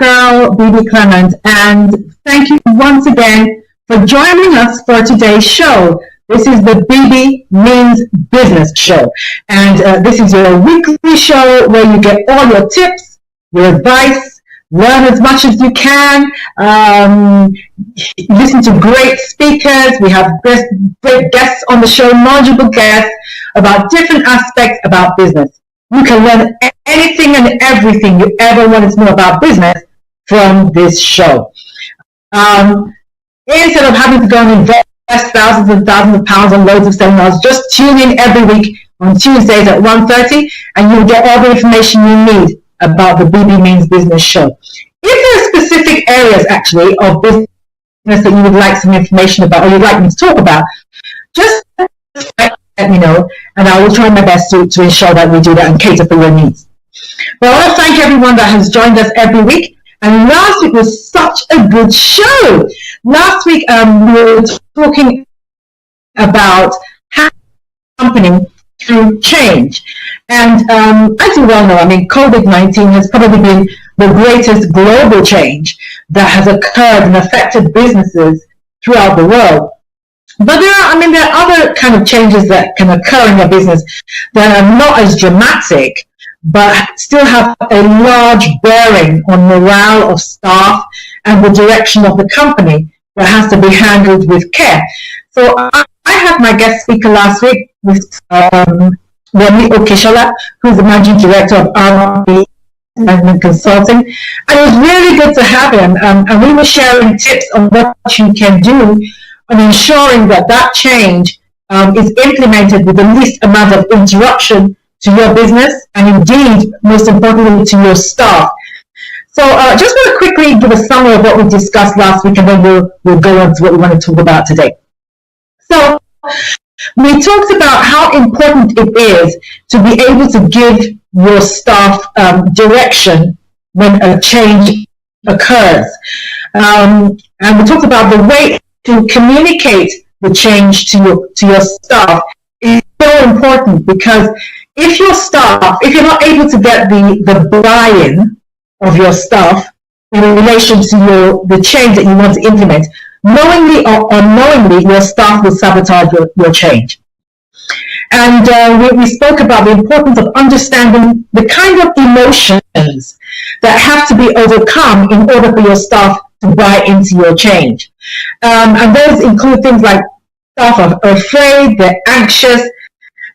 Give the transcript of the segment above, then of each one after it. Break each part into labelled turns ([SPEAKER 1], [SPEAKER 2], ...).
[SPEAKER 1] girl, Bebe Clement, and thank you once again for joining us for today's show. This is the Bebe Means Business Show, and this is your weekly show where you get all your tips, your advice, learn as much as you can, listen to great speakers. We have great guests on the show, knowledgeable guests about different aspects about business. You can learn anything and everything you ever wanted to know about business from this show. Instead of having to go and invest thousands and thousands of pounds on loads of seminars, just tune in every week on Tuesdays at 1:30 and you'll get all the information you need about the Bebe Means Business Show. If there are specific areas actually of business that you would like some information about or you'd like me to talk about, just let me know, and I will try my best to ensure that we do that and cater for your needs. But I want to thank everyone that has joined us every week. And last week was such a good show. Last week we were talking about how a company can change. And as you well know, I mean, COVID-19 has probably been the greatest global change that has occurred and affected businesses throughout the world. But there are other kind of changes that can occur in your business that are not as dramatic, but still have a large bearing on morale of staff and the direction of the company that has to be handled with care. So I had my guest speaker last week with Remy Okeshala, who's the managing director of R&B Management Consulting, and it was really good to have him. And we were sharing tips on what you can do on ensuring that change is implemented with the least amount of interruption to your business and indeed, most importantly, to your staff. So just want to quickly give a summary of what we discussed last week and then we'll go on to what we want to talk about today. So we talked about how important it is to be able to give your staff direction when a change occurs. And we talked about the way to communicate the change to your staff is so important, because if you're not able to get the buy-in of your staff in relation to the change that you want to implement, knowingly or unknowingly, your staff will sabotage your change. And we spoke about the importance of understanding the kind of emotions that have to be overcome in order for your staff to buy into your change. And those include things like staff are afraid, they're anxious,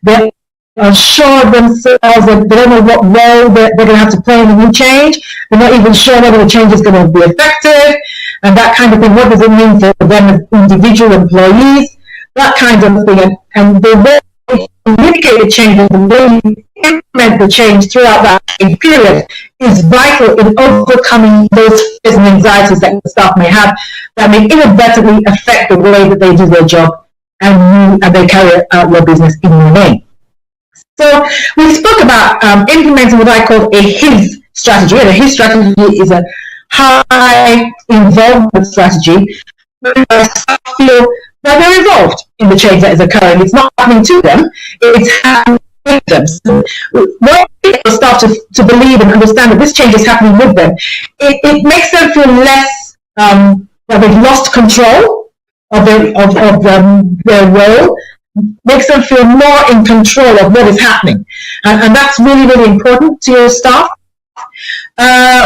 [SPEAKER 1] they're unsure of themselves, they don't know what role they're going to have to play in the new change, they're not even sure whether the change is going to be effective, and that kind of thing. What does it mean for them as individual employees? That kind of thing. And the way you communicate the change and the way you implement the change throughout that period is vital in overcoming those fears and anxieties that the staff may have that may inadvertently affect the way that they do their job and they carry out your business in your name. So we spoke about implementing what I call a HIS strategy. And a HIS strategy is a high involvement strategy where staff feel that they're involved in the change that is occurring. It's not happening to them, it's happening with them. So when you get your staff to believe and understand that this change is happening with them, it makes them feel less that they've lost control of their role, makes them feel more in control of what is happening. And that's really, really important to your staff.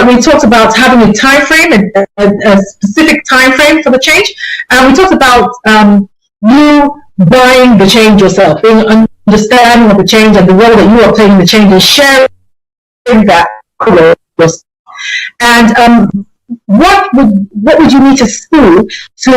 [SPEAKER 1] We talked about having a time frame, a specific time frame for the change. And we talked about you buying the change yourself, being understanding of the change and the role that you are playing in the change and sharing that with yourself. And what would you need to do to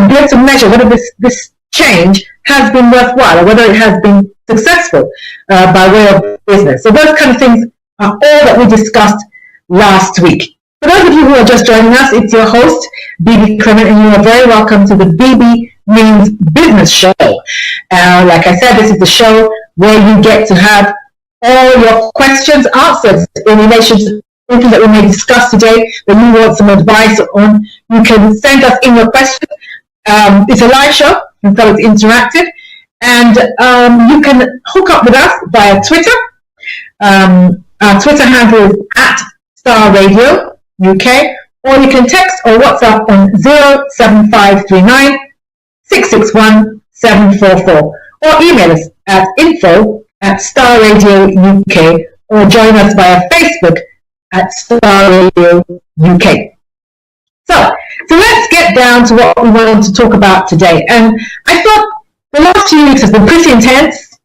[SPEAKER 1] be able to measure whether this change has been worthwhile or whether it has been successful by way of business? So those kind of things are all that we discussed last week. For those of you who are just joining us, it's your host, Bebe Clement, and you are very welcome to the Bebe Means Business Show. Like I said, this is the show where you get to have all your questions answered in relation to something that we may discuss today that you want some advice on. You can send us in your questions. It's a live show, and so it's interactive, and you can hook up with us via Twitter. Our Twitter handle is @StarRadio. UK, or you can text or WhatsApp on 07539 661 744, or email us at info@Star Radio UK, or join us via Facebook at Star Radio UK. So let's get down to what we want to talk about today. And I thought the last few weeks has been pretty intense,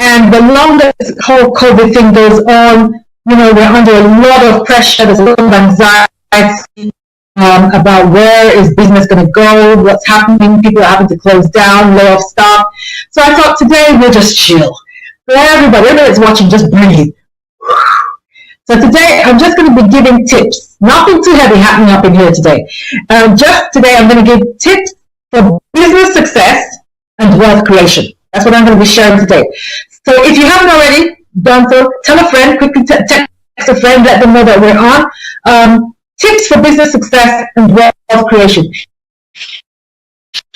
[SPEAKER 1] and the longer this whole COVID thing goes on, we're under a lot of pressure. There's a lot of anxiety about where is business going to go, what's happening. People are having to close down, lay off staff. So I thought today we'll just chill. For everybody that's watching, just breathe. So today I'm just going to be giving tips. Nothing too heavy happening up in here today. Just today I'm going to give tips for business success and wealth creation. That's what I'm going to be sharing today. So if you haven't already done so, tell a friend, quickly text a friend, let them know that we're on. Tips for business success and wealth creation.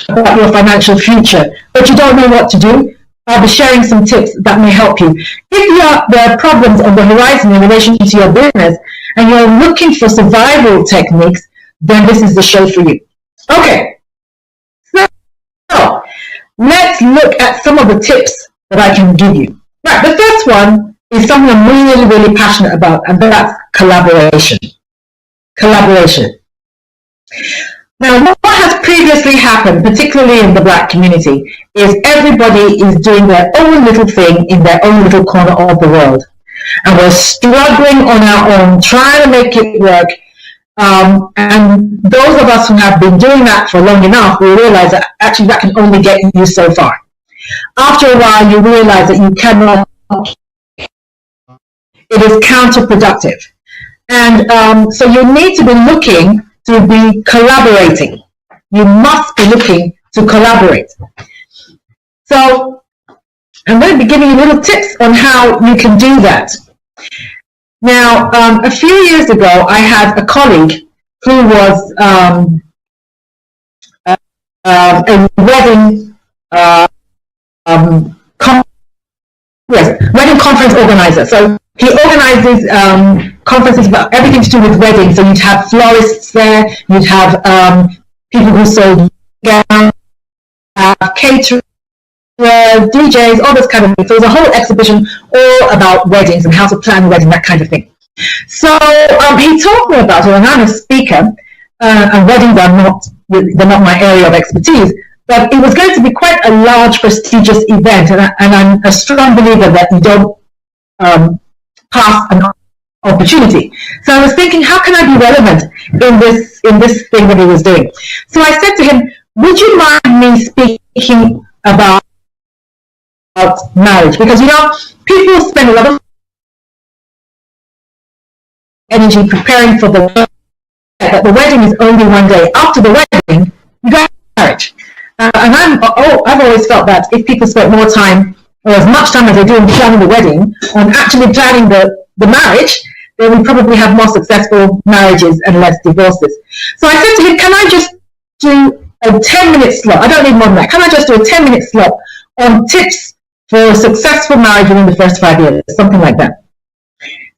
[SPEAKER 1] About your financial future, but you don't know what to do, I'll be sharing some tips that may help you. If there are problems on the horizon in relation to your business and you're looking for survival techniques, then this is the show for you. Okay, so let's look at some of the tips that I can give you. Right, the first one is something I'm really, really passionate about, and that's collaboration. Collaboration. Now, what has previously happened, particularly in the Black community, is everybody is doing their own little thing in their own little corner of the world. And we're struggling on our own, trying to make it work. And those of us who have been doing that for long enough, we realize that actually that can only get you so far. After a while, you realize that you cannot. It is counterproductive. And so you need to be looking to be collaborating. You must be looking to collaborate. So I'm going to be giving you little tips on how you can do that. Now, a few years ago, I had a colleague who was a wedding wedding conference organizer. So he organizes conferences about everything to do with weddings. So you'd have florists there, you'd have people who sold gowns, caterers, DJs, all this kind of thing. So there's a whole exhibition all about weddings and how to plan a wedding, that kind of thing. So he told me about it, and I'm a speaker, and weddings are they're not my area of expertise, but it was going to be quite a large, prestigious event, and I'm a strong believer that you don't pass an opportunity. So I was thinking, how can I be relevant in this thing that he was doing? So I said to him, would you mind me speaking about marriage? Because people spend a lot of energy preparing for the wedding, but the wedding is only one day. After the wedding, you go to marriage. And I've always felt that if people spent more time, or as much time as they do in planning the wedding, on actually planning the marriage, then we probably have more successful marriages and less divorces. So I said to him, can I just do a 10-minute slot? I don't need more than that. Can I just do a 10-minute slot on tips for a successful marriage within the first 5 years? Something like that.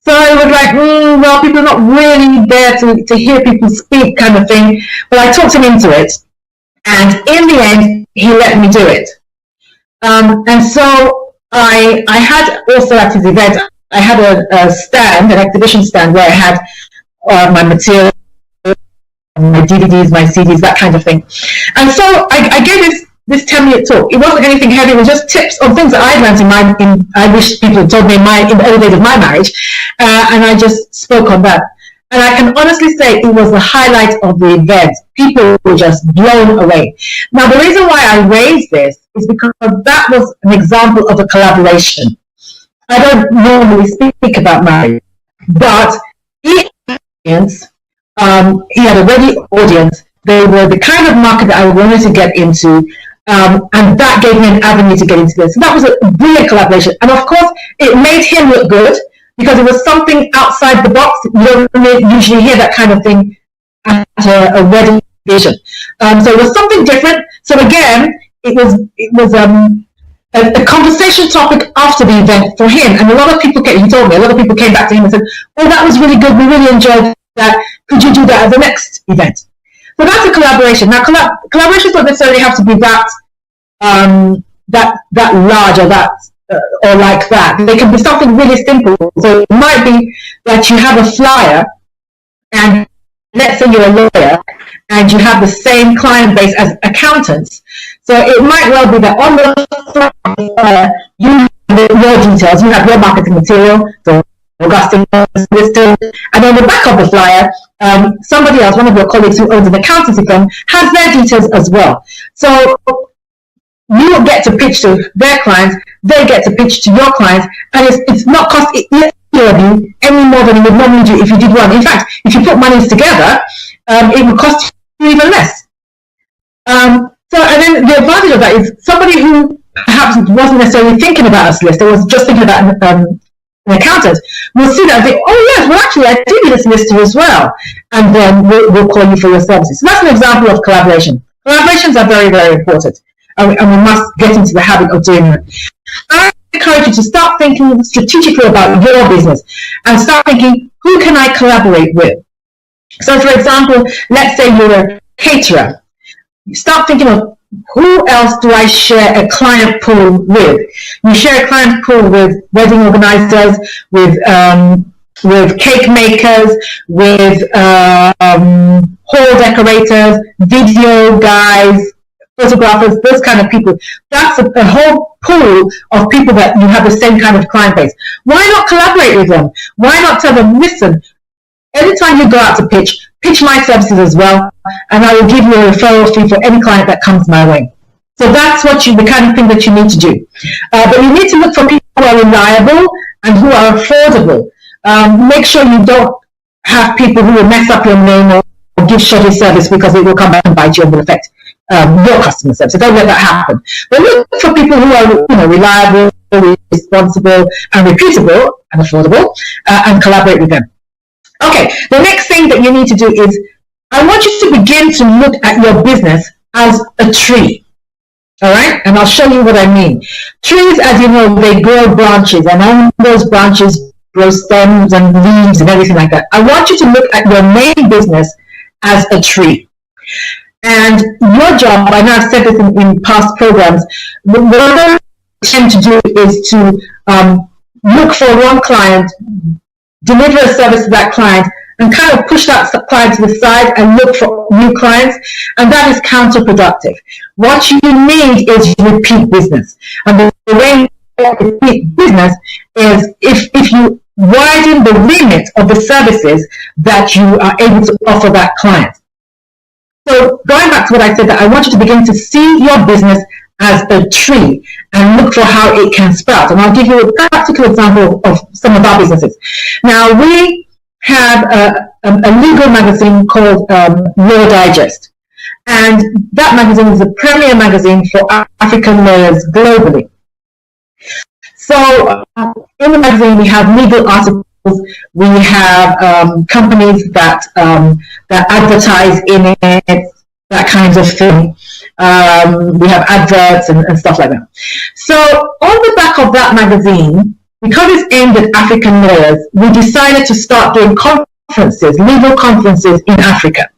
[SPEAKER 1] So I was like, well, people are not really there to hear people speak, kind of thing. But I talked him into it. And in the end, he let me do it. And so I had also at his event, I had a stand, an exhibition stand, where I had my material, my DVDs, my CDs, that kind of thing. And so I gave this 10-minute talk. It wasn't anything heavy. It was just tips on things that I learned I wish people had told me in the early days of my marriage. And I just spoke on that. And I can honestly say it was the highlight of the event. People were just blown away. Now, the reason why I raised this is because that was an example of a collaboration. I don't normally speak about marriage, but he had a ready audience. They were the kind of market that I wanted to get into, and that gave me an avenue to get into this. So that was a brilliant collaboration. And of course, it made him look good, because it was something outside the box. You don't usually hear that kind of thing at a wedding occasion. So it was something different. So again, it was a conversation topic after the event for him. And a lot of people he told me, a lot of people came back to him and said, oh, that was really good. We really enjoyed that. Could you do that at the next event? So that's a collaboration. Now, collaborations don't necessarily have to be that large or or like that. They can be something really simple. So it might be that you have a flyer, and let's say you're a lawyer, and you have the same client base as accountants. So it might well be that on the flyer, you have your details, you have your marketing material, so Augustine listed, and on the back of the flyer, somebody else, one of your colleagues who owns an accountancy firm, has their details as well. So you get to pitch to their clients, they get to pitch to your clients, and it's not cost either of you any more than it would normally do if you did one. In fact, if you put monies together, it would cost you even less. And then the advantage of that is somebody who perhaps wasn't necessarily thinking about a solicitor, was just thinking about an accountant, will see that and think, oh yes, well actually I do need a solicitor as well, and then we'll call you for your services. So that's an example of collaboration. Collaborations are very, very important, and we must get into the habit of doing it. I encourage you to start thinking strategically about your business and start thinking, who can I collaborate with? So for example, let's say you're a caterer. You start thinking of, who else do I share a client pool with? You share a client pool with wedding organizers, with cake makers, with hall decorators, video guys, photographers, those kind of people. That's a whole pool of people that you have the same kind of client base. Why not collaborate with them? Why not tell them, listen, anytime you go out to pitch my services as well, and I will give you a referral fee for any client that comes my way. So that's the kind of thing that you need to do. But you need to look for people who are reliable and who are affordable. Make sure you don't have people who will mess up your name or give shoddy service, because it will come back and bite you and will affect your customer service. So don't let that happen. But look for people who are reliable, responsible, and reputable and affordable, and collaborate with them. Okay, the next thing that you need to do is, I want you to begin to look at your business as a tree. All right, and I'll show you what I mean. Trees, as you know, they grow branches, and on those branches grow stems and leaves and everything like that. I want you to look at your main business as a tree. And your job, I know I've said this in past programs, what I tend to do is to look for one client, deliver a service to that client, and kind of push that client to the side and look for new clients, and that is counterproductive. What you need is repeat business. And the way you repeat business is if you widen the remit of the services that you are able to offer that client. So going back to what I said, that I want you to begin to see your business as a tree and look for how it can sprout. And I'll give you a practical example of some of our businesses. Now, we have a legal magazine called Law Digest. And that magazine is a premier magazine for African lawyers globally. So in the magazine, we have legal articles, we have companies that advertise in it, that kind of thing. We have adverts and stuff like that. So on the back of that magazine, because it's aimed at African lawyers, we decided to start doing conferences, legal conferences in Africa.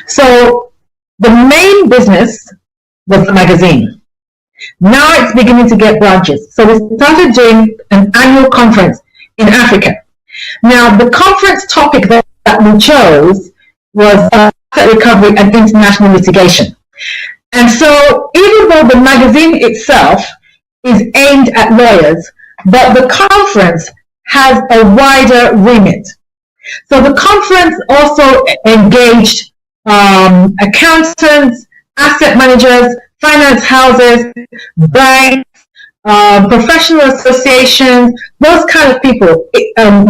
[SPEAKER 1] So the main business was the magazine. Now it's beginning to get branches. So we started doing an annual conference in Africa. Now the conference topic that we chose was asset recovery and international litigation. And so even though the magazine itself is aimed at lawyers, but the conference has a wider remit. So the conference also engaged accountants, asset managers, finance houses, banks, professional associations, those kind of people,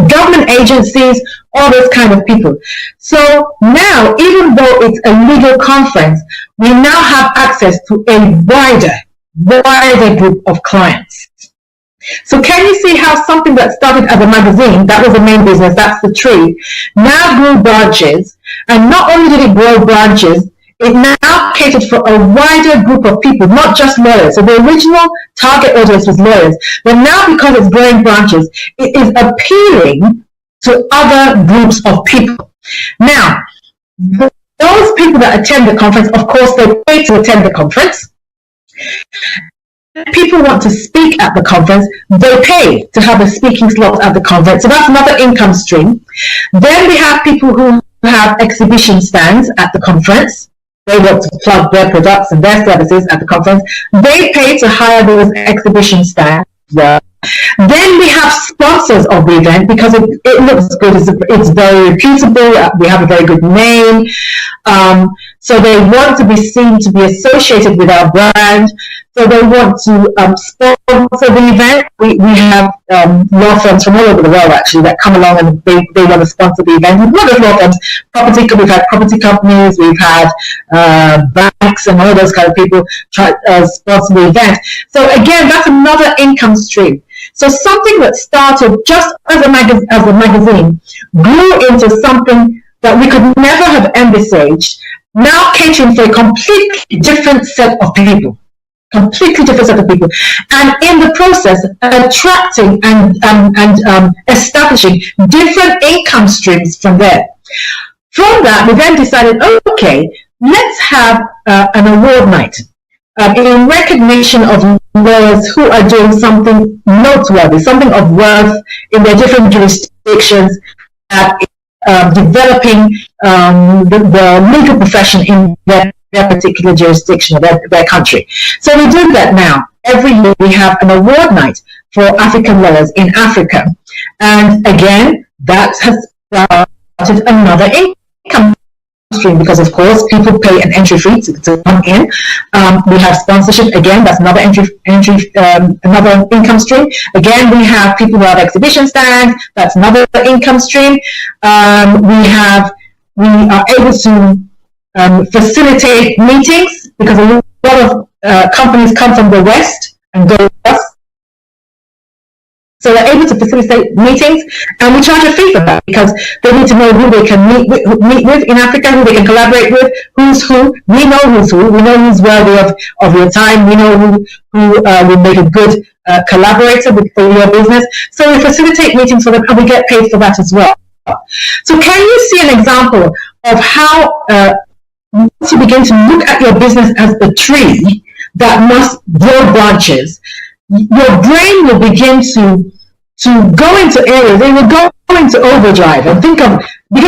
[SPEAKER 1] government agencies, all those kind of people. So now, even though it's a legal conference, we now have access to a wider group of clients. So can you see how something that started as a magazine, that was the main business, that's the tree, now grew branches, and not only did it grow branches, it now catered for a wider group of people, not just lawyers. So the original target audience was lawyers, but now because it's growing branches, it is appealing to other groups of people. Now, those people that attend the conference, of course, they pay to attend the conference. People want to speak at the conference, they pay to have a speaking slot at the conference. So that's another income stream. Then we have people who have exhibition stands at the conference. They want to plug their products and their services at the conference. They pay to hire those exhibition stands. Then we have sponsors of the event because it looks good, it's very reputable, we have a very good name. So they want to be seen to be associated with our brand. So they want to sponsor the event. We have law firms from all over the world actually that come along and they want to sponsor the event. Not just law firms, we've had property companies, we've had banks and all those kind of people try sponsor the event. So again, that's another income stream. So something that started just as a magazine grew into something that we could never have envisaged, now catering for a completely different set of people. Completely different set of people, and in the process attracting and establishing different income streams from there. From that, we then decided, okay, let's have an award night in recognition of lawyers who are doing something noteworthy, something of worth in their different jurisdictions, developing the legal profession in their particular jurisdiction, their country. So we do that now. Every year we have an award night for African lawyers in Africa. And again, that has started another income stream because, of course, people pay an entry fee to come in. We have sponsorship. Again, that's another another income stream. Again, we have people who have exhibition stands. That's another income stream. We are able to facilitate meetings because a lot of companies come from the West and go to us. So they're able to facilitate meetings, and we charge a fee for that because they need to know who they can meet with in Africa, who they can collaborate with, who's who. We know who's who. We know who's worthy of your time. We know who will make a good collaborator for your business. So we facilitate meetings for them, and we get paid for that as well. So can you see an example of how once you begin to look at your business as the tree that must grow branches, your brain will begin to go into areas, it will go into overdrive and begin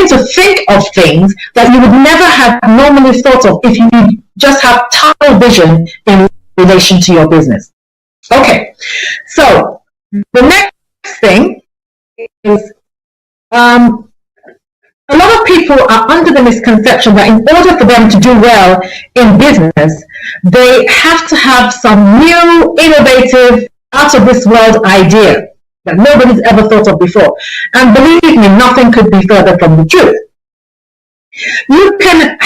[SPEAKER 1] to think of things that you would never have normally thought of if you just have tunnel vision in relation to your business. Okay, so the next thing is a lot of people are under the misconception that in order for them to do well in business, they have to have some new, innovative, out-of-this-world idea that nobody's ever thought of before. And believe me, nothing could be further from the truth. You can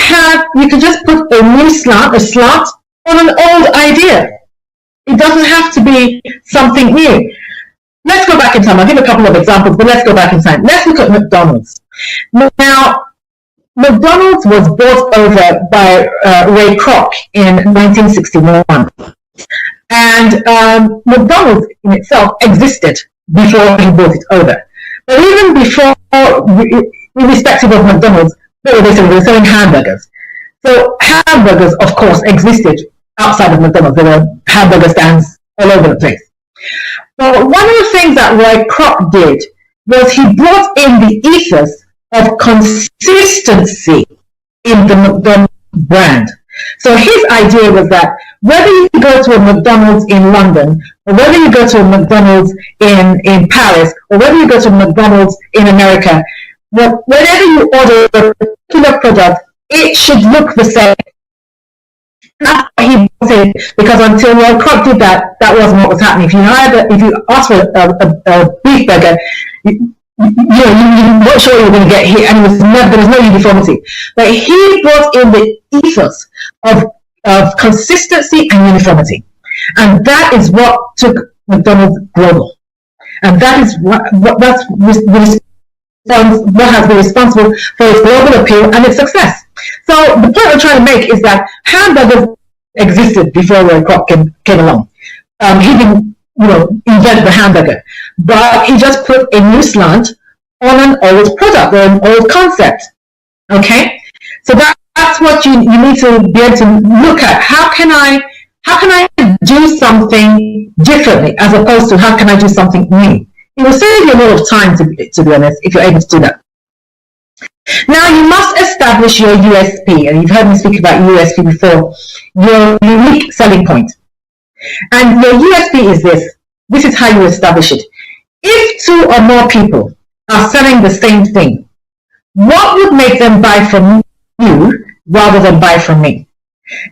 [SPEAKER 1] just put a slant on an old idea. It doesn't have to be something new. Let's go back in time. I'll give a couple of examples, but let's go back in time. Let's look at McDonald's. Now, McDonald's was bought over by Ray Kroc in 1961. And McDonald's in itself existed before he bought it over. But even before, irrespective of McDonald's, they were selling hamburgers. So hamburgers, of course, existed outside of McDonald's. There were hamburger stands all over the place. But one of the things that Ray Kroc did was he brought in the ethos of consistency in the McDonald's brand. So his idea was that whether you go to a McDonald's in London, or whether you go to a McDonald's in Paris, or whether you go to a McDonald's in America, whenever you order a particular product, it should look the same. That's what he said, because until Ray Kroc did that, that wasn't what was happening. If you ask for a beef burger, you're not sure you're going to get here, and there was no uniformity. But he brought in the ethos of consistency and uniformity, and that is what took McDonald's global, and that is what has been responsible for its global appeal and its success. So the point I'm trying to make is that hamburgers existed before Ray Kroc came along. He didn't invent the hamburger, but he just put a new slant on an old product or an old concept. Okay, so that's what you need to be able to look at. How can I do something differently as opposed to how can I do something new? It will save you a lot of time, to be honest, if you're able to do that. Now you must establish your USP, and you've heard me speak about USP before, your unique selling point. And your USP is this. This is how you establish it. If two or more people are selling the same thing, what would make them buy from you rather than buy from me?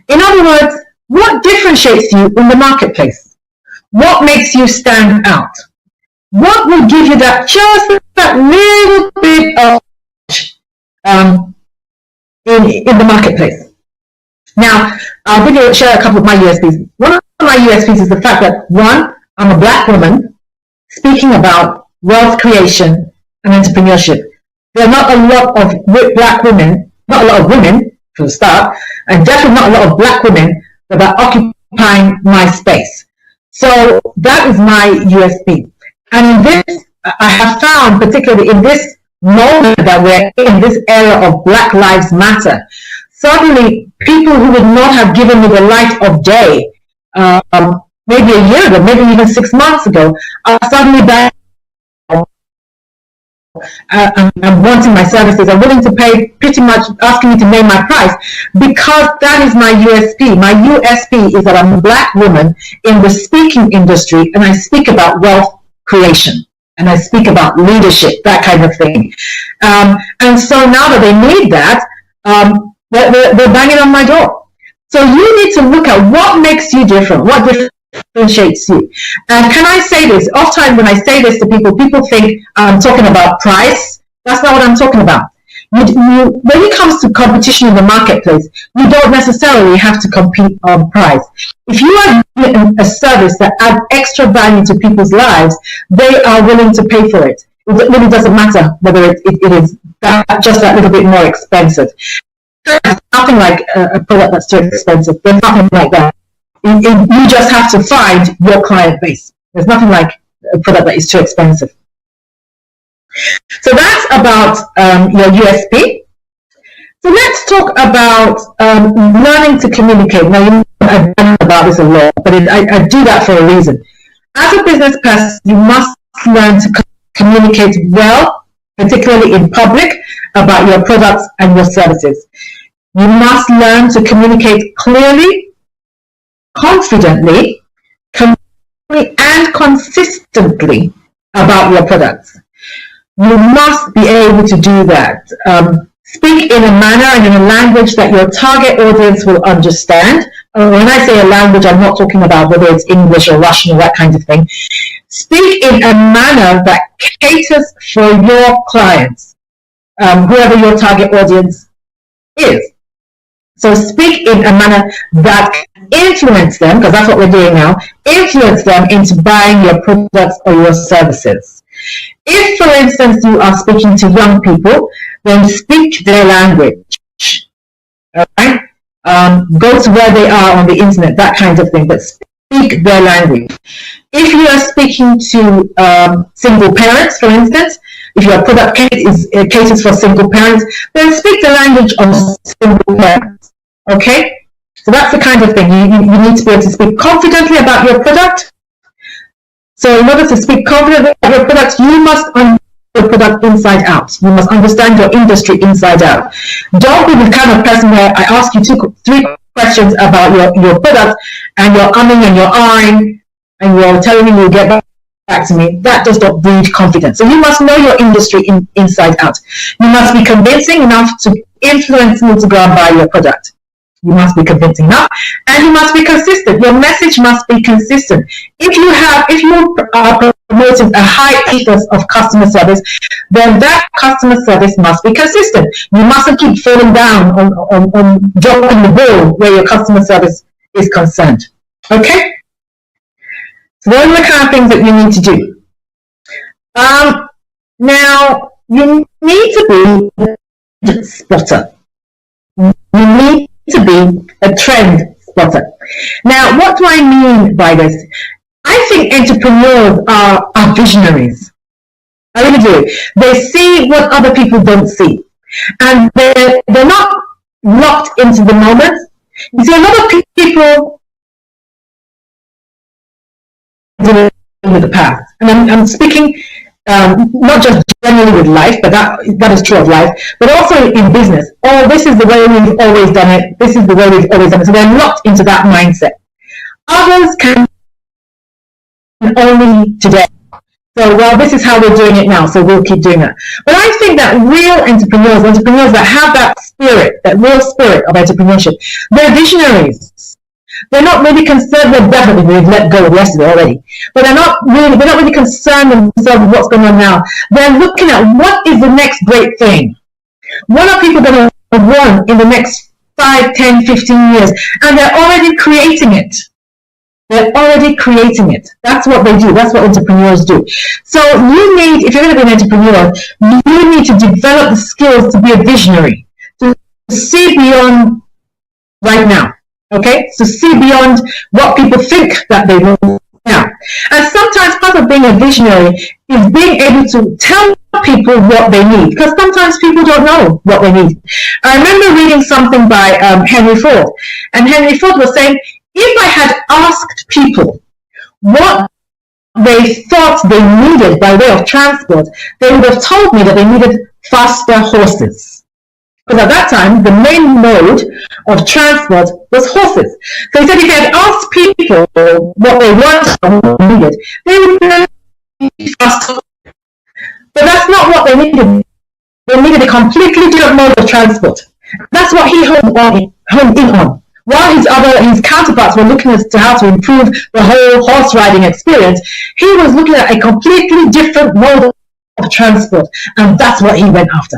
[SPEAKER 1] In other words, what differentiates you in the marketplace? What makes you stand out? What will give you just that little bit of in the marketplace? Now, I'll share a couple of my USPs. One of my USPs is the fact that, one, I'm a black woman speaking about wealth creation and entrepreneurship. There are not a lot of black women, not a lot of women, for the start, and definitely not a lot of black women that are occupying my space. So that is my USP. And in this, I have found, particularly in this moment that we're in, this era of Black Lives Matter, suddenly people who would not have given me the light of day, maybe a year ago, maybe even 6 months ago, are suddenly back and wanting my services, are willing to pay, pretty much asking me to name my price, because that is my USP. My USP is that I'm a black woman in the speaking industry, and I speak about wealth creation, and I speak about leadership, that kind of thing. And so now that they need that, they're banging on my door. So you need to look at what makes you different, what differentiates you. And can I say this? Often when I say this to people, people think I'm talking about price. That's not what I'm talking about. When it comes to competition in the marketplace, you don't necessarily have to compete on price. If you are doing a service that adds extra value to people's lives, they are willing to pay for it. It really doesn't matter whether it is just that little bit more expensive. There's nothing like a product that's too expensive. There's nothing like that. You just have to find your client base. There's nothing like a product that is too expensive. So that's about your USP. So let's talk about learning to communicate. Now, you know, I've done about this a lot, but I do that for a reason. As a business person, you must learn to communicate well, particularly in public, about your products and your services. You must learn to communicate clearly, confidently, and consistently about your products. You must be able to do that. Speak in a manner and in a language that your target audience will understand. When I say a language, I'm not talking about whether it's English or Russian or that kind of thing. Speak in a manner that caters for your clients, whoever your target audience is. So speak in a manner that influence them, because that's what we're doing now, influence them into buying your products or your services. If, for instance, you are speaking to young people, then speak their language. All right? Go to where they are on the internet, that kind of thing, but speak their language. If you are speaking to single parents, for instance, if your product caters for single parents, then speak the language of single parents. Okay? So that's the kind of thing. You need to be able to speak confidently about your product. So in order to speak confidently about your product, you must understand your product inside out. You must understand your industry inside out. Don't be the kind of person where I ask you 3 questions about your product and you're umming and you're ahhing and you're telling me you'll get back to me. That does not breed confidence. So you must know your industry inside out. You must be convincing enough to influence me to go and buy your product. You must be convincing enough, and you must be consistent. Your message must be consistent. If you are promoting a high ethos of customer service, then that customer service must be consistent. You mustn't keep falling down on dropping the ball where your customer service is concerned. Okay? So those are the kind of things that you need to do. Now, you need to be a spotter. You need to be a trend spotter. Now, what do I mean by this? I think entrepreneurs are visionaries. I really do. They see what other people don't see. And they're not locked into the moment. You see, a lot of people with the past. And I'm speaking not just generally with life, but that is true of life, but also in business. Oh, this is the way we've always done it. This is the way we've always done it. So they're locked into that mindset. Others can only today. So, well, this is how we're doing it now, so we'll keep doing that. But I think that real entrepreneurs that have that spirit, that real spirit of entrepreneurship, they're visionaries. They're not really concerned. Well, definitely we've let go of yesterday already, but they're not really concerned themselves with what's going on now. They're looking at what is the next great thing. What are people going to want in the next 5, 10, 15 years? And they're already creating it. They're already creating it. That's what they do. That's what entrepreneurs do. So you need, if you're going to be an entrepreneur, you need to develop the skills to be a visionary, to see beyond right now. Okay? So see beyond what people think that they will now. And sometimes part of being a visionary is being able to tell people what they need, because sometimes people don't know what they need. I remember reading something by Henry Ford, and Henry Ford was saying, if I had asked people what they thought they needed by way of transport, they would have told me that they needed faster horses. Because at that time, the main mode of transport was horses. So he said if I had asked people what they wanted or what they needed, they would need faster. But that's not what they needed. They needed a completely different mode of transport. That's what he honed in on. While his counterparts were looking as to how to improve the whole horse riding experience, he was looking at a completely different mode of transport, and that's what he went after.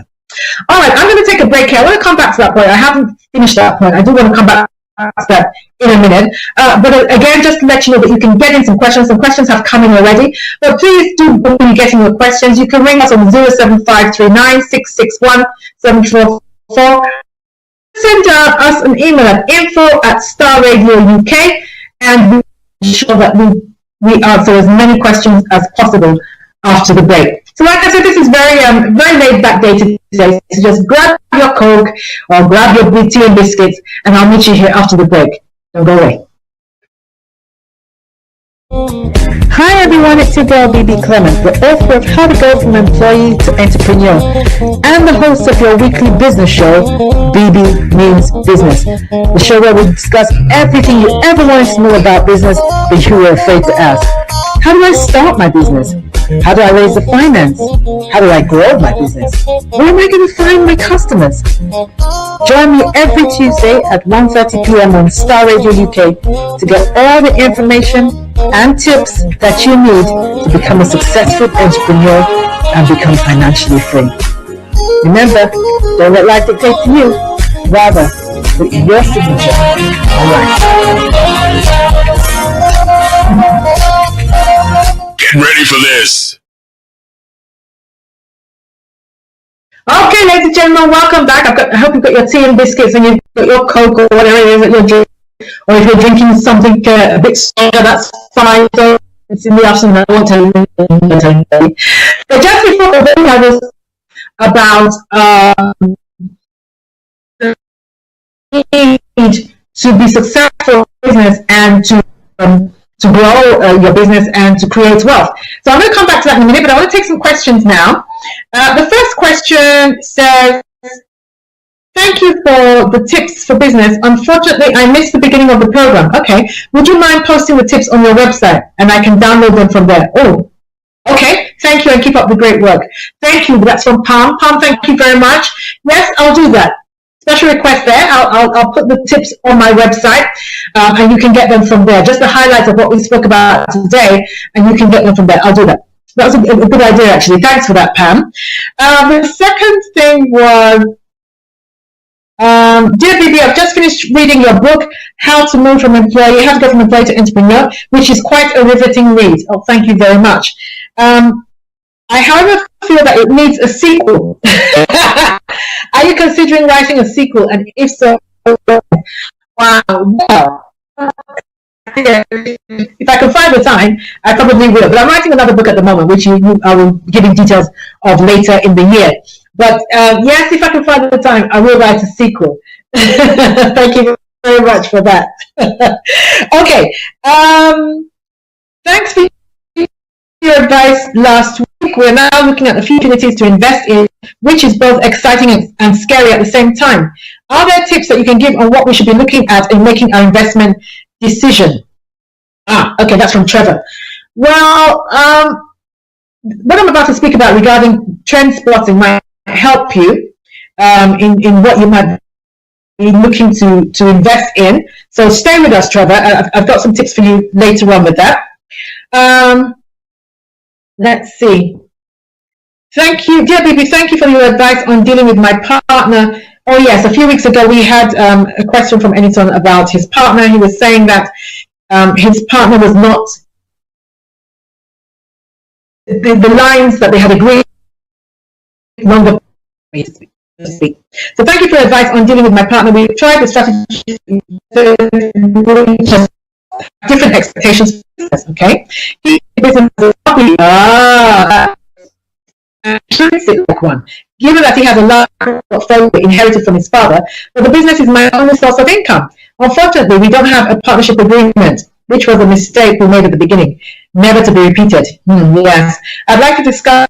[SPEAKER 1] All right, I'm going to take a break here. I want to come back to that point. I haven't finished that point. I do want to come back to that in a minute. But again, just to let you know that you can get in some questions. Some questions have come in already. But please do, when you're getting your questions, you can ring us on 07539 661 744. Send us an email at info@Star Radio UK, and we'll make sure that we answer as many questions as possible after the break. So like I said, this is very laid back day today. So just grab your Coke or grab your tea and biscuits, and I'll meet you here after the break. Don't go away. Hi everyone, it's your girl Bebe Clement, the author of How to Go from Employee to Entrepreneur, and the host of your weekly business show, Bebe Means Business, the show where we discuss everything you ever wanted to know about business but you were afraid to ask. How do I start my business? How do I raise the finance? How do I grow my business? Where am I going to find my customers? Join me every Tuesday at 1:30 p.m. on Star Radio UK to get all the information and tips that you need to become a successful entrepreneur and become financially free. Remember, don't let life dictate to you. Rather, put your signature on life.
[SPEAKER 2] Get ready for this.
[SPEAKER 1] Okay, ladies and gentlemen, welcome back. I hope you've got your tea and biscuits and you've got your Coke or whatever it is that you're drinking. Or if you're drinking something a bit stronger, that's fine. So it's in the afternoon. I won't tell you. But just before the break, I was about the need to be successful in business and to grow your business and to create wealth. So I'm going to come back to that in a minute, but I want to take some questions now. The first question says, thank you for the tips for business. Unfortunately, I missed the beginning of the program. Okay. Would you mind posting the tips on your website and I can download them from there? Oh, okay. Thank you and keep up the great work. Thank you. That's from Palm. Palm, thank you very much. Yes, I'll do that. Special request there. I'll put the tips on my website and you can get them from there. Just the highlights of what we spoke about today and you can get them from there. I'll do that. That was a good idea, actually. Thanks for that, Pam. The second thing was, dear Bebe, I've just finished reading your book, How to Go from Employee to Entrepreneur, which is quite a riveting read. Oh, thank you very much. I, however, feel that it needs a sequel. Are you considering writing a sequel? And if so, wow. if I can find the time, I probably will. But I'm writing another book at the moment, which I will give you details of later in the year. But yes, if I can find the time, I will write a sequel. Thank you very much for that. Okay. Thanks for your advice last week. We're now looking at a few opportunities to invest in, which is both exciting and scary at the same time. Are there tips that you can give on what we should be looking at in making our investment decision? Okay, that's from Trevor. Well, what I'm about to speak about regarding trend spotting might help you in what you might be looking to invest in. So stay with us, Trevor. I've got some tips for you later on with that. Let's see. Thank you, dear Bebe. Thank you for your advice on dealing with my partner. Oh yes, a few weeks ago we had a question from Eniton about his partner. He was saying that his partner was not the lines that they had agreed longer. So thank you for your advice on dealing with my partner. We tried the strategy, different expectations. Okay, one. Given that he has a large portfolio inherited from his father, but the business is my only source of income. Unfortunately, we don't have a partnership agreement, which was a mistake we made at the beginning, never to be repeated. Yes, I'd like to discuss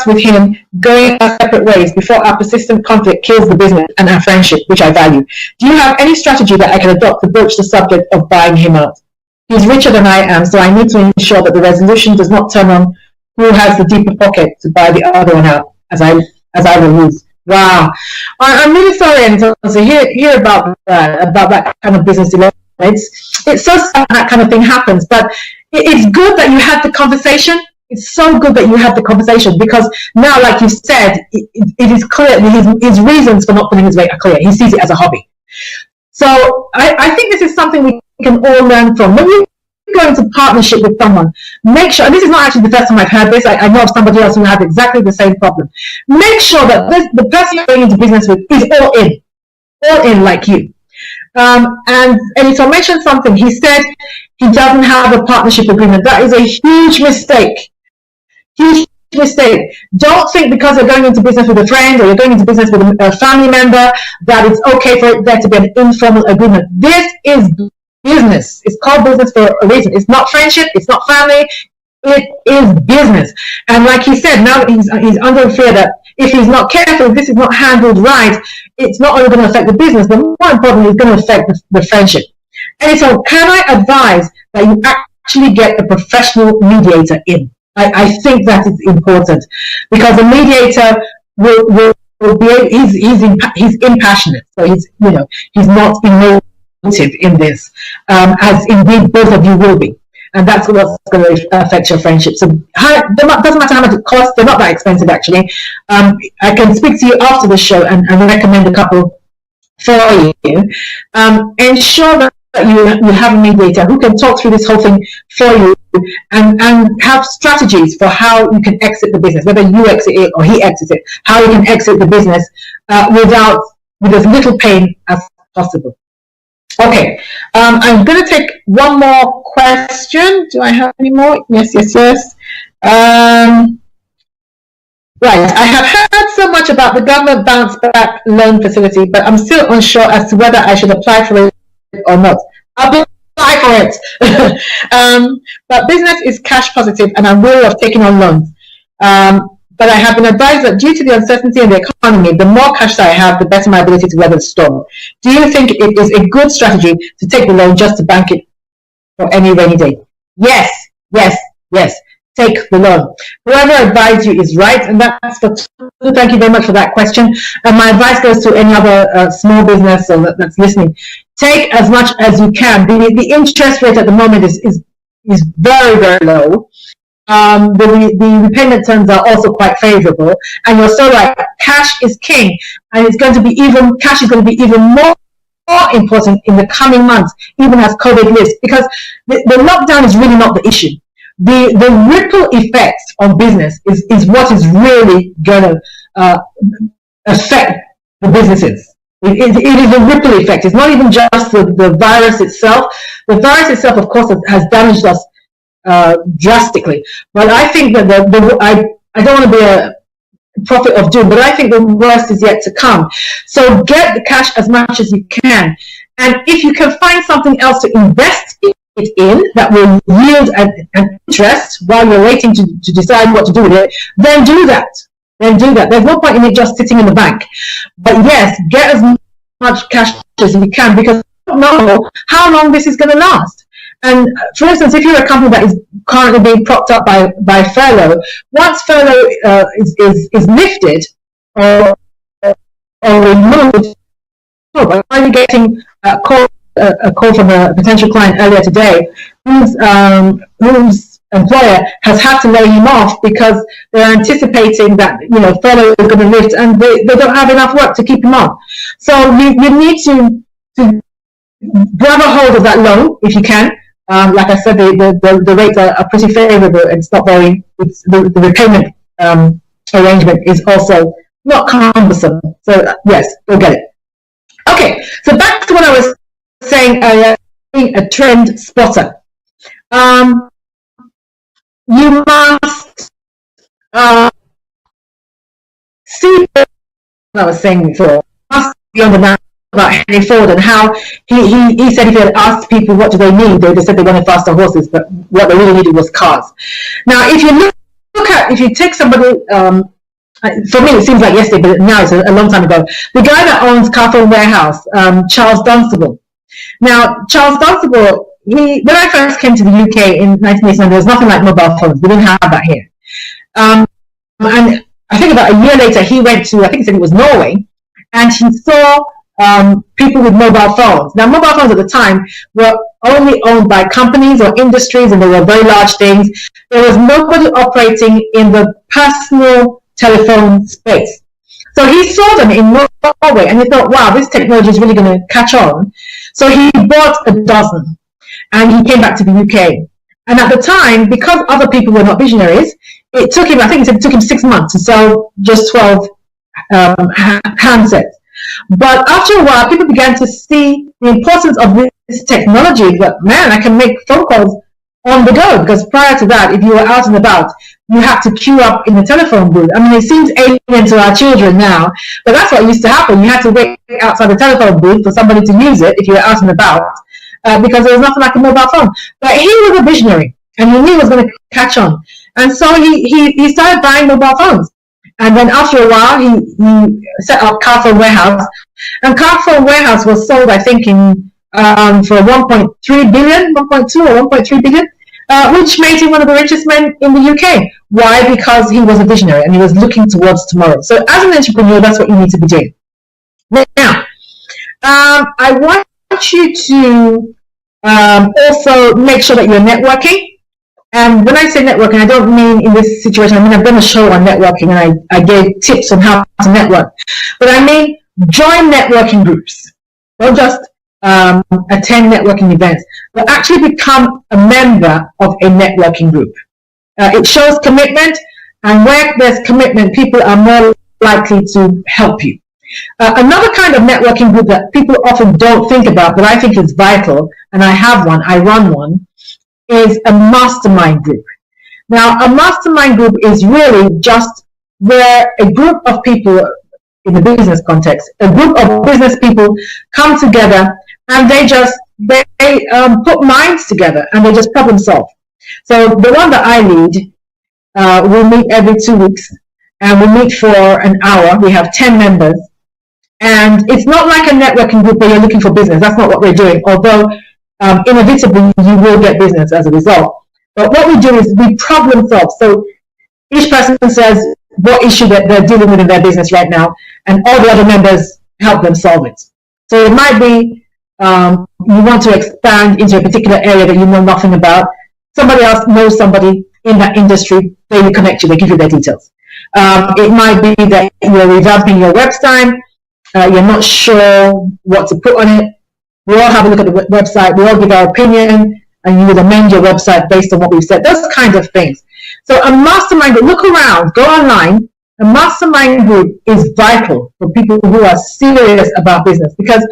[SPEAKER 1] with him going our separate ways before our persistent conflict kills the business and our friendship, which I value. Do you have any strategy that I can adopt to broach the subject of buying him out? He's richer than I am, so I need to ensure that the resolution does not turn on who has the deeper pocket to buy the other one out, as I will lose. Wow, I'm really sorry, and to hear about that kind of business development. It's so sad that kind of thing happens, but it's good that you had the conversation. It's so good that you had the conversation, because now, like you said, it is clear his reasons for not putting his weight are clear. He sees it as a hobby. So I think this is something we can all learn from. When you go into partnership with someone, make sure, and this is not actually the first time I've heard this, I know of somebody else who had exactly the same problem. Make sure that the person you're going into business with is all in like you. And so mentioned something. He said he doesn't have a partnership agreement. That is a huge mistake. Huge mistake. Don't think because you're going into business with a friend or you're going into business with a family member that it's okay for there to be an informal agreement. This is business. It's called business for a reason. It's not friendship. It's not family. It is business. And like he said, now that he's under fear that if he's not careful, if this is not handled right, it's not only going to affect the business, but more importantly, it's going to affect the friendship. And so, can I advise that you actually get a professional mediator in? I think that is important, because the mediator will be he's impassionate, so he's not emotive in this, as indeed both of you will be. And that's what's going to affect your friendship. So it doesn't matter how much it costs. They're not that expensive, actually. I can speak to you after the show and recommend a couple for you. Ensure that you have a mediator who can talk through this whole thing for you and have strategies for how you can exit the business, whether you exit it or he exits it, how you can exit the business with as little pain as possible. Okay, I'm going to take one more question. Do I have any more? Yes. Right, I have heard so much about the government bounce back loan facility, but I'm still unsure as to whether I should apply for it or not. I'll apply for it. But business is cash positive and I'm wary of taking on loans. But I have been advised that due to the uncertainty in the economy, the more cash that I have, the better my ability to weather the storm. Do you think it is a good strategy to take the loan just to bank it for any rainy day? Yes. Take the loan. Whoever advised you is right, and that's for. Thank you very much for that question. And my advice goes to any other small business that's listening. Take as much as you can. The interest rate at the moment is very, very low. The repayment terms are also quite favorable, and you're so right. Cash is king, and cash is going to be even more important in the coming months, even as COVID lifts, because the lockdown is really not the issue. The ripple effects on business is what is really going to affect the businesses. It is a ripple effect. It's not even just the virus itself. The virus itself, of course, has damaged us drastically. But I think that I don't want to be a prophet of doom, but I think the worst is yet to come. So get the cash as much as you can. And if you can find something else to invest it in that will yield an interest while you're waiting to decide what to do with it, then do that. There's no point in it just sitting in the bank. But yes, get as much cash as you can, because you don't know how long this is going to last. And for instance, if you're a company that is currently being propped up by furlough, once furlough is lifted or removed, I'm getting a call from a potential client earlier today whose employer has had to lay him off because they're anticipating that furlough is going to lift and they don't have enough work to keep him on. So you need to grab a hold of that loan if you can. Like I said, the rates are pretty favorable, and it's not very. The repayment arrangement is also not cumbersome. So yes, go get it. Okay, so back to what I was saying earlier, being a trend spotter. You must see what I was saying before. Must be on the map about Henry Ford and how he said if he had asked people what do they need, they just said they wanted faster horses, but what they really needed was cars. Now, if you take somebody, for me it seems like yesterday, but now it's a long time ago, the guy that owns Carphone Warehouse, Charles Dunstable. Now, Charles Dunstable, when I first came to the UK in 1989, there was nothing like mobile phones. We didn't have that here. And I think about a year later, he went to, I think he said it was Norway, and he saw people with mobile phones. Now, mobile phones at the time were only owned by companies or industries, and they were very large things. There was nobody operating in the personal telephone space. So he saw them in Norway, and he thought, wow, this technology is really going to catch on. So he bought a dozen, and he came back to the UK. And at the time, because other people were not visionaries, it took him, I think it took him 6 months to sell just 12 handsets. But after a while, people began to see the importance of this technology, that, man, I can make phone calls on the go, because prior to that, if you were out and about, you had to queue up in the telephone booth. I mean, it seems alien to our children now, but that's what used to happen. You had to wait outside the telephone booth for somebody to use it if you were out and about, because there was nothing like a mobile phone. But he was a visionary, and he knew it was going to catch on. And so he started buying mobile phones. And then after a while, he set up Carphone Warehouse. And Carphone Warehouse was sold, I think, for 1.3 billion, 1.2 or 1.3 billion, which made him one of the richest men in the UK. Why? Because he was a visionary and he was looking towards tomorrow. So as an entrepreneur, that's what you need to be doing. Now, I want you to also make sure that you're networking. And when I say networking, I don't mean in this situation, I mean, I've done a show on networking and I gave tips on how to network. But I mean, join networking groups. Don't just attend networking events, but actually become a member of a networking group. It shows commitment, and where there's commitment, people are more likely to help you. Another kind of networking group that people often don't think about, but I think is vital, and I have one, I run one, is a mastermind group. Now, a mastermind group is really just where a group of people, in the business context, a group of business people come together and they put minds together and they just problem solve. So the one that I lead, we meet every 2 weeks and we meet for an hour. We have 10 members, and it's not like a networking group where you're looking for business. That's not what we're doing, although inevitably you will get business as a result. But what we do is we problem solve. So each person says what issue that they're dealing with in their business right now, and all the other members help them solve it. So it might be you want to expand into a particular area that you know nothing about. Somebody else knows somebody in that industry, they will connect you, they give you their details. It might be that you're revamping your website, you're not sure what to put on it. We all have a look at the website, we all give our opinion, and you will amend your website based on what we've said. Those kinds of things. So a mastermind, look around, go online, a mastermind group is vital for people who are serious about business, because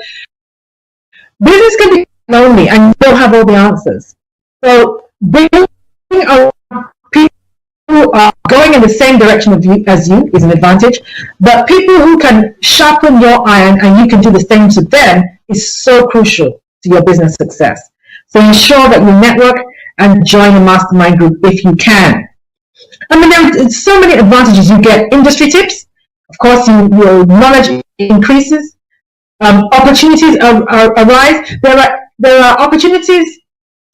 [SPEAKER 1] business can be lonely and you don't have all the answers. So bringing around people who are going in the same direction as you is an advantage, but people who can sharpen your iron and you can do the same to them is so crucial to your business success. So ensure that you network and join a mastermind group if you can. I mean, there are so many advantages. You get industry tips. Of course, your knowledge increases. Opportunities arise. There are opportunities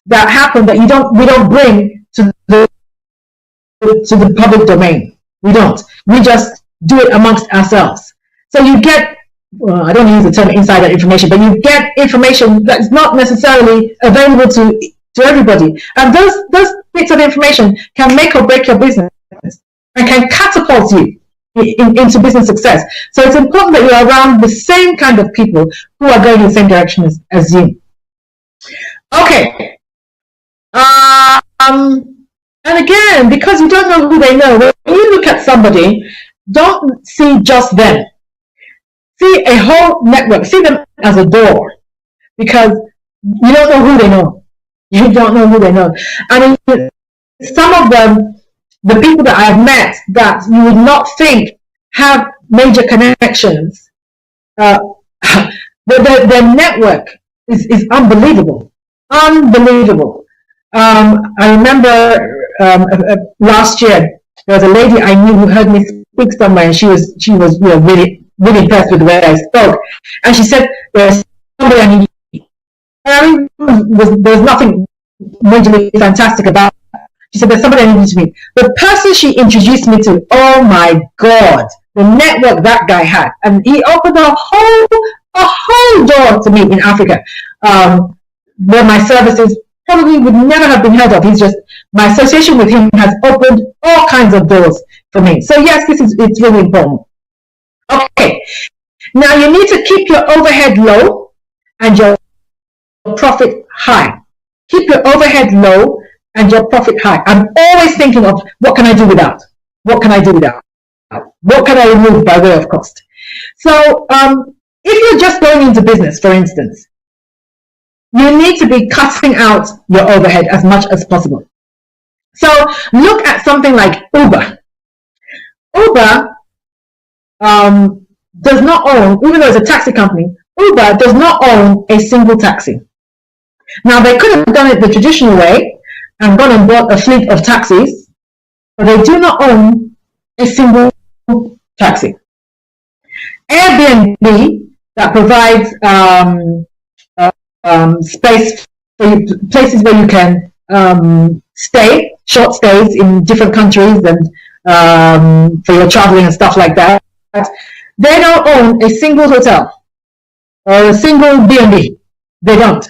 [SPEAKER 1] that happen that we don't bring to the public domain. We don't. We just do it amongst ourselves. So you get, well, I don't use the term insider information, but you get information that's not necessarily available to everybody. And those bits of information can make or break your business and can catapult you into business success. So it's important that you're around the same kind of people who are going in the same direction as you. Okay. And again, because you don't know who they know, when you look at somebody, don't see just them. See a whole network. See them as a door, because you don't know who they know. You don't know who they know. I mean, some of them, the people that I've met that you would not think have major connections, their network is unbelievable. Unbelievable. I remember last year there was a lady I knew who heard me speak somewhere, and she was really impressed with the way I spoke, and she said, "There's somebody I need." I mean, there was nothing majorly fantastic about it. She said, "There's somebody I need to meet." The person she introduced me to, oh my God, the network that guy had, and he opened a whole door to me in Africa, where my services probably would never have been heard of. My association with him has opened all kinds of doors for me. So yes, it's really important. Okay, now you need to keep your overhead low and your profit high. Keep your overhead low and your profit high. I'm always thinking of, what can I do without? What can I do without? What can I remove by way of cost? So if you're just going into business, for instance, you need to be cutting out your overhead as much as possible. So look at something like Uber. Uber does not own, even though it's a taxi company, Uber does not own a single taxi. Now, they could have done it the traditional way and gone and bought a fleet of taxis, but they do not own a single taxi. Airbnb, that provides space for you, places where you can stay, short stays in different countries, and for your traveling and stuff like that. They don't own a single hotel or a single B&B. They don't.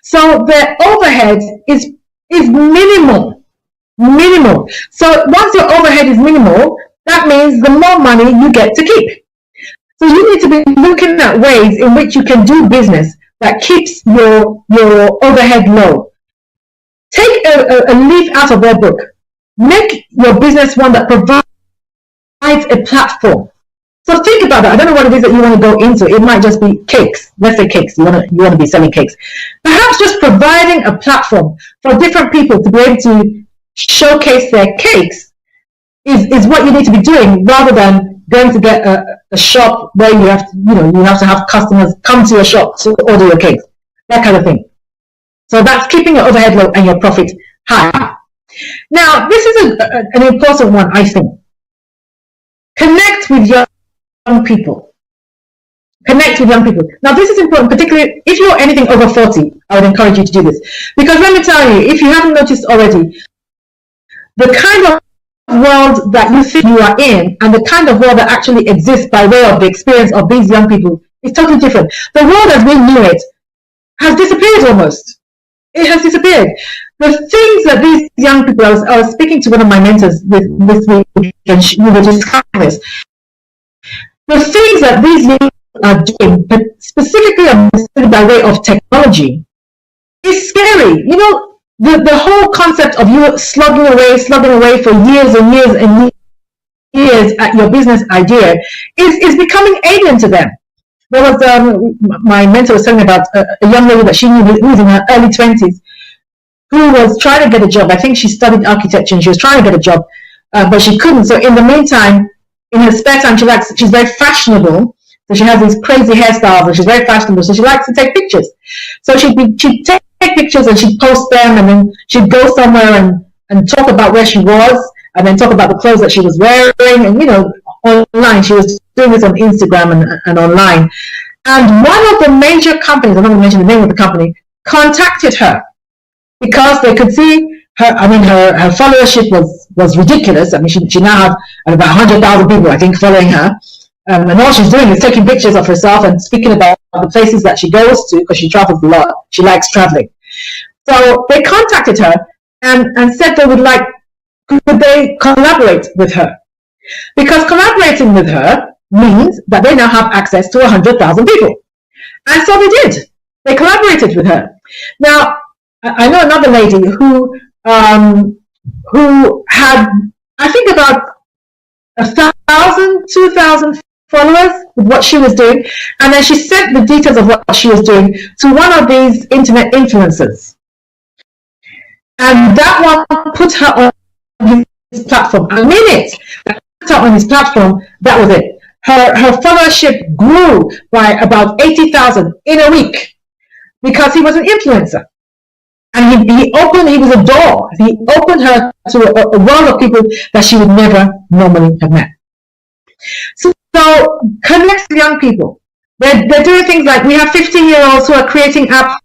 [SPEAKER 1] So their overhead is minimal. Minimal. So once your overhead is minimal, that means the more money you get to keep. So you need to be looking at ways in which you can do business that keeps your overhead low. Take a leaf out of their book. Make your business one that provides a platform. So think about that. I don't know what it is that you want to go into. It might just be cakes. Let's say cakes. You want to be selling cakes. Perhaps just providing a platform for different people to be able to showcase their cakes is what you need to be doing, rather than going to get a shop where you have to have customers come to your shop to order your cakes. That kind of thing. So that's keeping your overhead low and your profit high. Now, this is an important one, I think. Connect with young people. Connect with young people. Now, this is important, particularly if you're anything over 40. I would encourage you to do this. Because let me tell you, if you haven't noticed already, the kind of world that you think you are in and the kind of world that actually exists by way of the experience of these young people is totally different. The world as we knew it has disappeared almost. It has disappeared. The things that these young people, I was speaking to one of my mentors this week, and we were discussing this. The things that these young people are doing, but specifically by way of technology, is scary. You know, the whole concept of you slugging away for years and years and ears at your business idea is becoming alien to them. There was my mentor was telling me about a young lady that she knew who was in her early 20s who was trying to get a job. I think she studied architecture and she was trying to get a job, but she couldn't. So in the meantime, in her spare time, she's very fashionable. So she has these crazy hairstyles and she's very fashionable. So she likes to take pictures. So she'd take pictures and she'd post them, and then she'd go somewhere and talk about where she was, and then talk about the clothes that she was wearing, and online. She was doing this on Instagram and online. And one of the major companies, I'm not going to mention the name of the company, contacted her because they could see her. I mean, her followership was ridiculous. I mean, she now had about 100,000 people, I think, following her. And all she's doing is taking pictures of herself and speaking about the places that she goes to, because she travels a lot. She likes traveling. So they contacted her and said could they collaborate with her? Because collaborating with her means that they now have access to 100,000 people. And so they did. They collaborated with her. Now, I know another lady who had, I think, about 1,000, 2,000 followers with what she was doing, and then she sent the details of what she was doing to one of these internet influencers, and that one put her on his platform. A minute that put her on his platform, that was it. Her followership grew by about 80,000 in a week because he was an influencer. And he was a door. He opened her to a world of people that she would never normally have met. So connect with young people. They're doing things like, we have 15-year-olds who are creating apps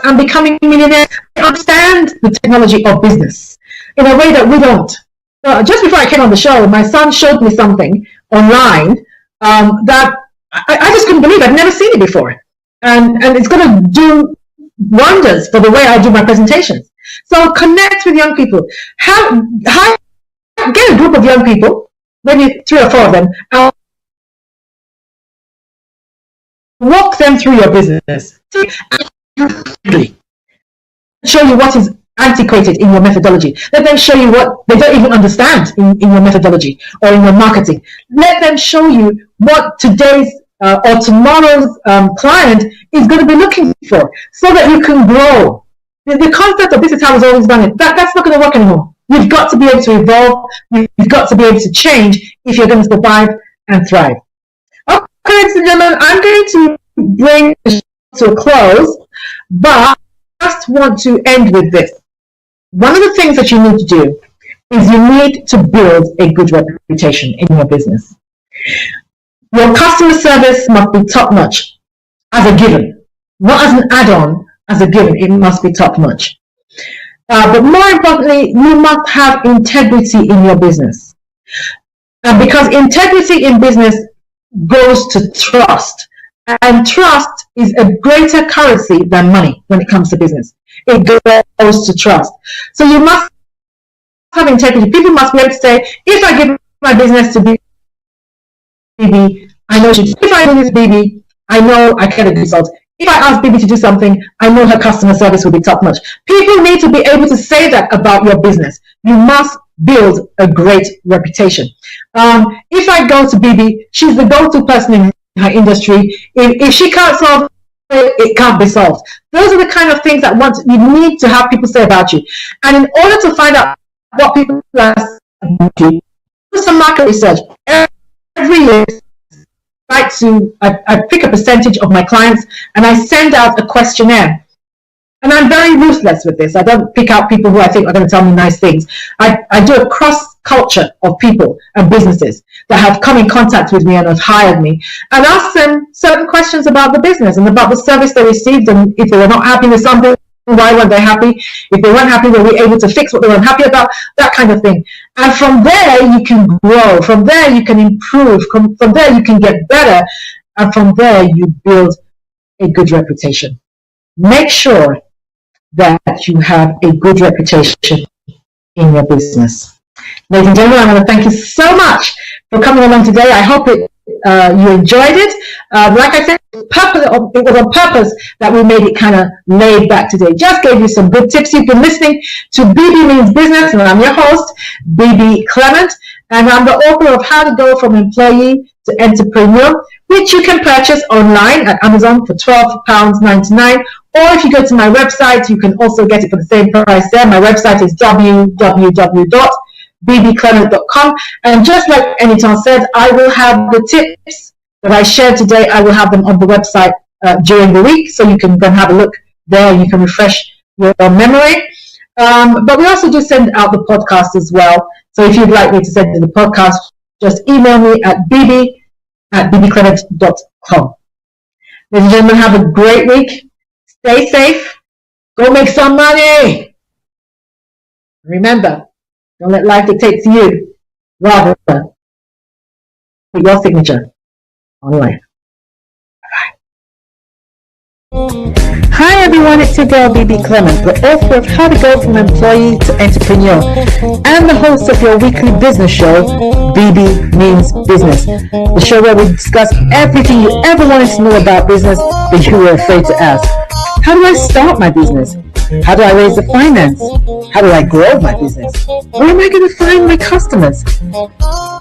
[SPEAKER 1] and becoming millionaires. They understand the technology of business in a way that we don't. So just before I came on the show, my son showed me something online that I just couldn't believe. I'd never seen it before. And it's going to do wonders for the way I do my presentations. So connect with young people. Get a group of young people, maybe 3 or 4 of them, and walk them through your business. Show you what is antiquated in your methodology. Let them show you what they don't even understand in your methodology or in your marketing. Let them show you what today's or tomorrow's client is going to be looking for, so that you can grow. The concept of this is how it's always done it. That's not going to work anymore. You've got to be able to evolve. You've got to be able to change if you're going to survive and thrive. Okay, ladies and gentlemen, I'm going to bring the show to a close, but I just want to end with this. One of the things that you need to do is you need to build a good reputation in your business. Your customer service must be top-notch as a given, not as an add-on, as a given. It must be top-notch. But more importantly, you must have integrity in your business. Because integrity in business goes to trust. And trust is a greater currency than money when it comes to business. It goes to trust. So you must have integrity. People must be able to say, if I give my business to Bebe, I know if I do this Bebe, I know I get a good result. If I ask Bebe to do something, I know her customer service will be top notch. People need to be able to say that about your business. You must build a great reputation. If I go to Bebe, she's the go-to person in her industry. If she can't solve it, it can't be solved. Those are the kind of things that you need to have people say about you. And in order to find out what people are saying about you, do some market research. Every year, I pick a percentage of my clients and I send out a questionnaire. And I'm very ruthless with this. I don't pick out people who I think are going to tell me nice things. I do a cross culture of people and businesses that have come in contact with me and have hired me, and ask them certain questions about the business and about the service they received, and if they were not happy with something, why weren't they happy? If they weren't happy, were we able to fix what they weren't happy about? That kind of thing. And from there, you can grow. From there, you can improve. From there, you can get better. And from there, you build a good reputation. Make sure that you have a good reputation in your business. Ladies and gentlemen, I want to thank you so much for coming along today. I hope it you enjoyed it. Like I said, it was on purpose that we made it kind of laid back today. Just gave you some good tips. You've been listening to Bebe Means Business, and I'm your host, Bebe Clement, and I'm the author of How to Go from Employee to Entrepreneur, which you can purchase online at Amazon for £12.99. Or if you go to my website, you can also get it for the same price there. My website is www.bbclement.com. And just like Anytime said, I will have the tips that I shared today. I will have them on the website during the week, so you can go and have a look there. You can refresh your memory. But we also do send out the podcast as well. So if you'd like me to send you the podcast, just email me at bb@bbclement.com. Ladies and gentlemen, have a great week. Stay safe. Go make some money. Remember, don't let life dictate to you. Rather, put your signature on life. Hi everyone, it's your girl Bebe Clement, the author of How to Go from Employee to Entrepreneur, and the host of your weekly business show, Bebe Means Business, the show where we discuss everything you ever wanted to know about business but you were afraid to ask. How do I start my business? How do I raise the finance? How do I grow my business? Where am I going to find my customers?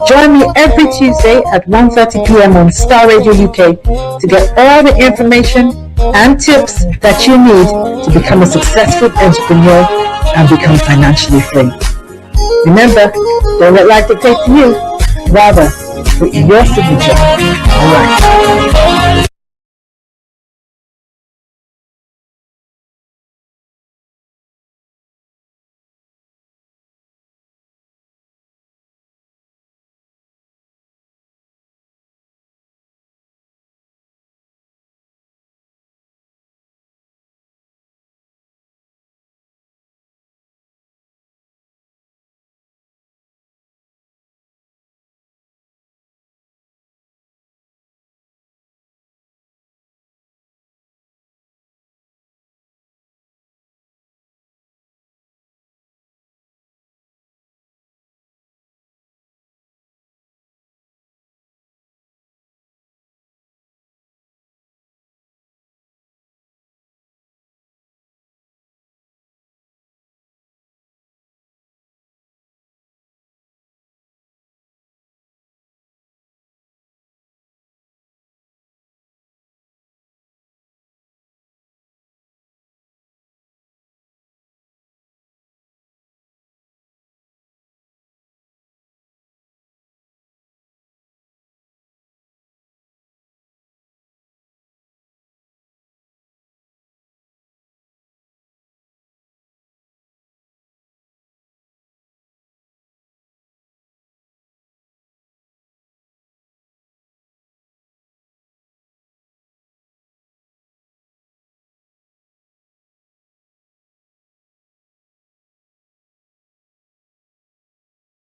[SPEAKER 1] Join me every Tuesday at 1:30 p.m. on Star Radio UK to get all the information and tips that you need to become a successful entrepreneur and become financially free. Remember, don't let life dictate to you. Rather, put your signature on life.